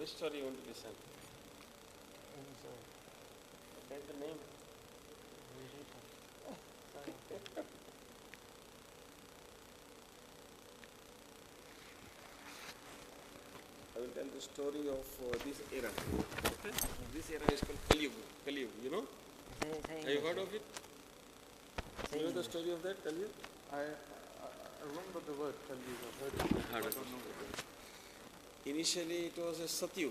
Which story you want to listen? Any story. Tell the name. Sorry. I will tell the story of this era. Okay? This era is called Kali Yuga. Kali Yuga, you know? Have you heard of it? You know the story of that, Kali Yuga? I remember the word Kali Yuga. I've heard it. I don't know the word. Initially it was a Satyug.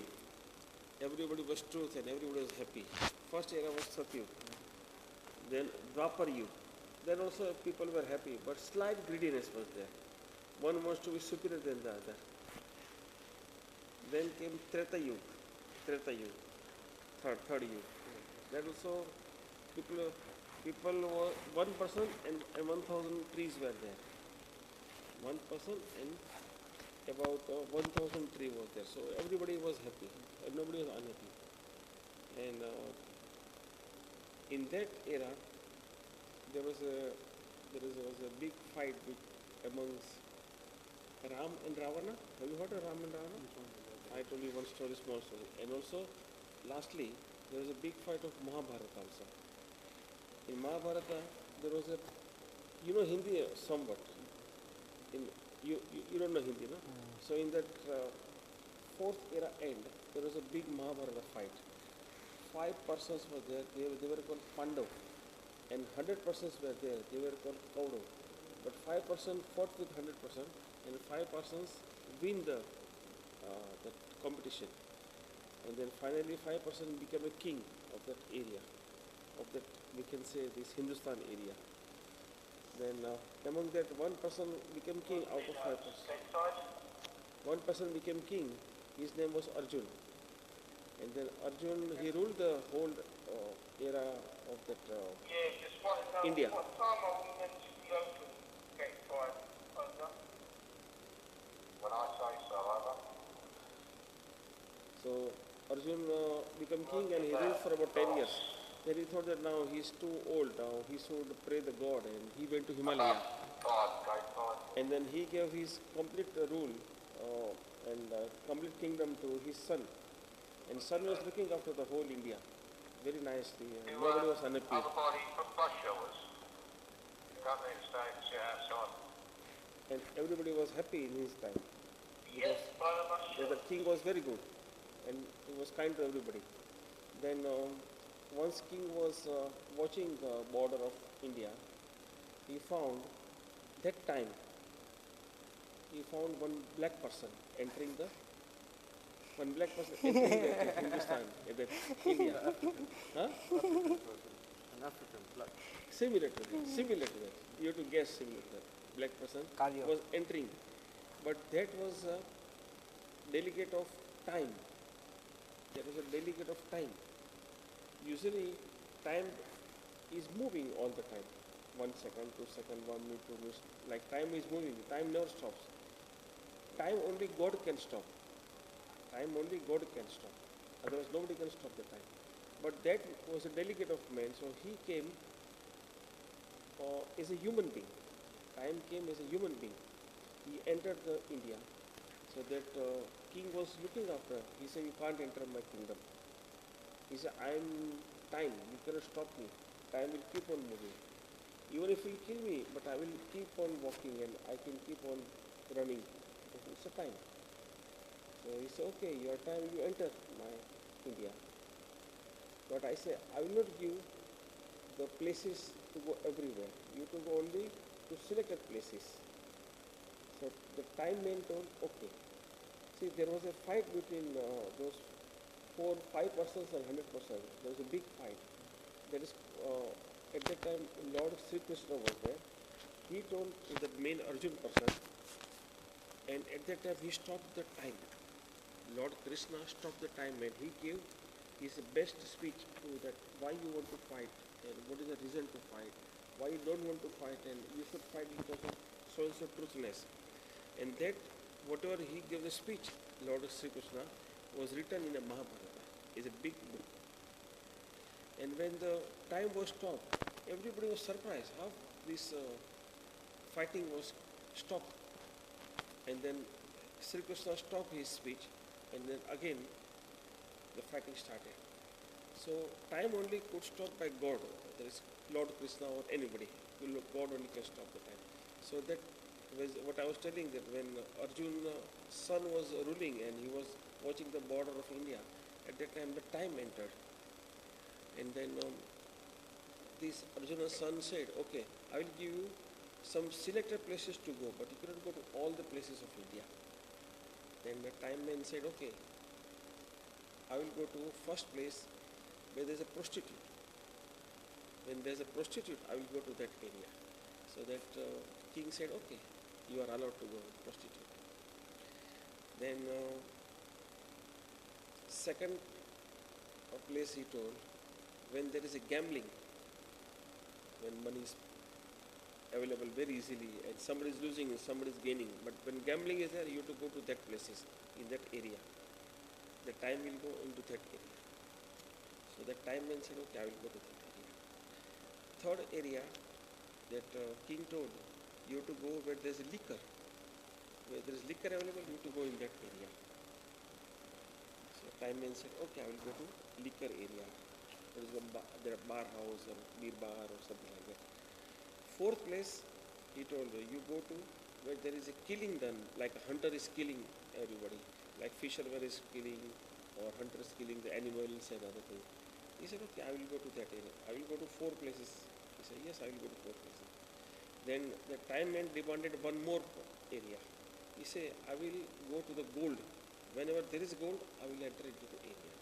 Everybody was truth and everybody was happy. First era was Satyug. Then Dwapar Yuga. Then also people were happy, but slight greediness was there. One wants to be superior than the other. Then came Treta Yuga. Third Yuga. That also people were one person and 1,000 trees were there. One person and about 1,000 trees was there. So everybody was happy and nobody was unhappy. And in that era, there was a big fight amongst Ram and Ravana. Have you heard of Ram and Ravana? I told you one story, small story. And also, lastly, there was a big fight of Mahabharata also. In Mahabharata, there was a, you know Hindi somewhat. You don't know Hindi, no? So in that fourth era end, there was a big Mahabharata fight. 5 persons were there, they were called Pandav. And 100 persons were there, they were called Kaurav. But 5% fought with 100% and 5 persons win the competition. And then finally 5% became a king of that area, of that, we can say, this Hindustan area. Then among that, 1 person became king out of 5%. 1 person became king, his name was Arjun. And then Arjun, he ruled the whole era of that India. What time are we meant to be open? Gate 5, over. When I say so, over. So Arjun became king and he ruled for about 10 years. Then he thought that now he's too old, now he should pray the God, and he went to Himalaya. Gate 5. And then he gave his complete rule and complete kingdom to his son. And son was looking after the whole India very nicely. And nobody was unhappy. Everybody from Russia was coming and staying to sit outside. And everybody was happy in his time. Yes, very much so. The king was very good and he was kind to everybody. Then once king was watching the border of India, he found one black person entering the Hindustan, India. Huh? An African black. Similar to that. You have to guess similar to that. Black person Kalyo. was entering. But that was a delegate of time. Usually time is moving all the time. 1 second, 2 seconds, 1 minute, 2 minutes. Like time is moving. Time never stops. Time only God can stop. Otherwise nobody can stop the time. But that was a delegate of man. So he came as a human being. Time came as a human being. He entered the India. So that king was looking after. He said, you can't enter my kingdom. He said, I am time. You cannot stop me. Time will keep on moving. Even if you kill me, but I will keep on walking and I can keep on running. It's a time. So he said, okay, your time, you enter my India. But I say, I will not give the places to go everywhere. You to go only to selected places. So the time man told, okay. See, there was a fight between those 5 persons and 100 persons. There was a big fight. That is, at that time, Lord Sri Krishna was there. He told the main Arjun person, and at that time he stopped the time. Lord Krishna stopped the time and he gave his best speech to that why you want to fight and what is the reason to fight, why you don't want to fight and you should fight because of so-and-so truthness. And that, whatever he gave the speech, Lord Sri Krishna, was written in a Mahabharata. It's a big book. And when the time was stopped, everybody was surprised how this fighting was stopped. And then Sri Krishna stopped his speech, and then again the fighting started. So time only could stop by God. There is Lord Krishna or anybody. God only can stop the time. So that was what I was telling, that when Arjun's son was ruling and he was watching the border of India, at that time the time entered. And then this Arjuna's son said, okay, I will give you some selected places to go, but you cannot go to all the places of India. Then the time man said, okay, I will go to first place where there is a prostitute. When there is a prostitute, I will go to that area. So that king said, okay, you are allowed to go to prostitute. Then second place he told, when there is a gambling, when money is available very easily and somebody is losing and somebody is gaining, but when gambling is there, you have to go to that places, in that area. The time will go into that area. So that time man said, okay, I will go to that area. Third area that king told, you have to go where there is a liquor. Where there is liquor available, you have to go in that area. So time man said, okay, I will go to liquor area. There are bar house or beer bar or something like that. Fourth place, he told, you go to where there is a killing done, like a hunter is killing everybody, like fisherman is killing or hunter is killing the animals and other things. He said, okay, I will go to that area. I will go to 4 places. He said, yes, I will go to 4 places. Then the time man demanded one more area. He said, I will go to the gold. Whenever there is gold, I will enter into the area.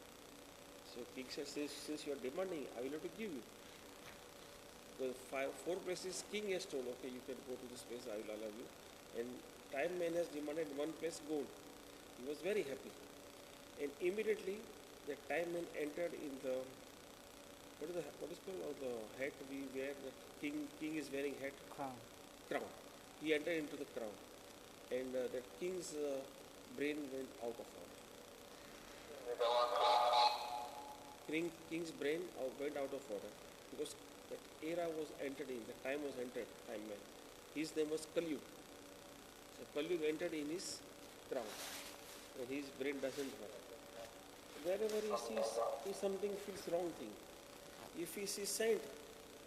So king said, since you are demanding, I will have to give you. The 4 places king has told, okay, you can go to this place, I will allow you. And time man has demanded one place gold. He was very happy. And immediately the time man entered in the, what is called the hat we wear, the king is wearing hat? Crown. He entered into the crown. And the king's brain went out of order. King's brain went out of order because that era was entered in, the time was entered, time man. His name was Kalyug. So Kalyug entered in his crown and his brain doesn't work. Wherever he sees something feels wrong thing. If he sees saint,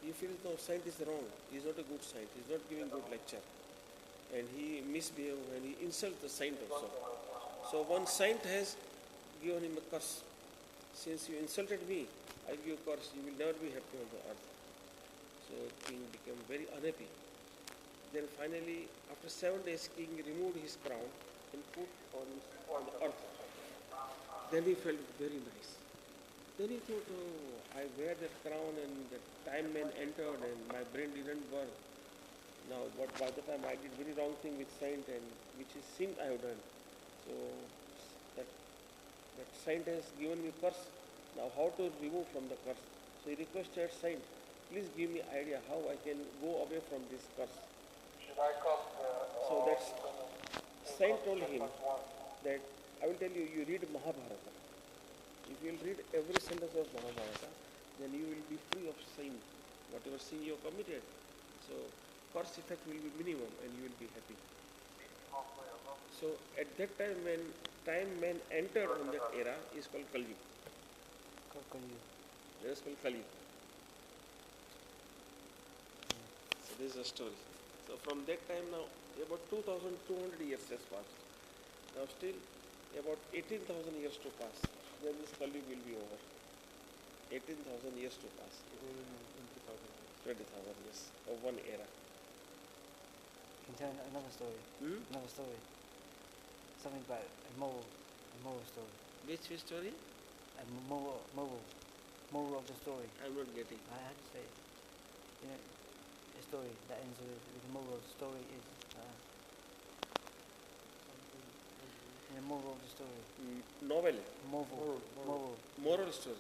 he feels no, saint is wrong. He is not a good saint. He is not giving good lecture. And he misbehaves and he insults the saint also. So one saint has given him a curse. Since you insulted me, I give you a curse. You will never be happy on the earth. So king became very unhappy. Then finally, after 7 days, king removed his crown and put on the earth. Then he felt very nice. Then he thought, oh, I wear that crown and the time man entered and my brain didn't work. Now, but by the time I did very wrong thing with saint and which is sin I have done. So that saint has given me curse. Now how to remove from the curse? So he requested saint, please give me idea how I can go away from this curse. Should I come? So that saint told him that I will tell you, you read Mahabharata. If you will read every sentence of Mahabharata, then you will be free of sin, whatever sin you have committed. So curse effect will be minimum and you will be happy. So at that time when time man entered on that era is called Kali. That is called Kali. So this is a story. So from that time now about 2,200 years has passed. Now still about 18,000 years to pass. Then this Kali will be over. 18,000 years to pass. 20,000 years of one era. Can you tell another story? Another story. Something about a moral story. Which story? A moral of the story. I'm not getting. I had to say it. You know, a story that ends with the moral of the story is. The moral of the story. Novel. Moral. Moral story.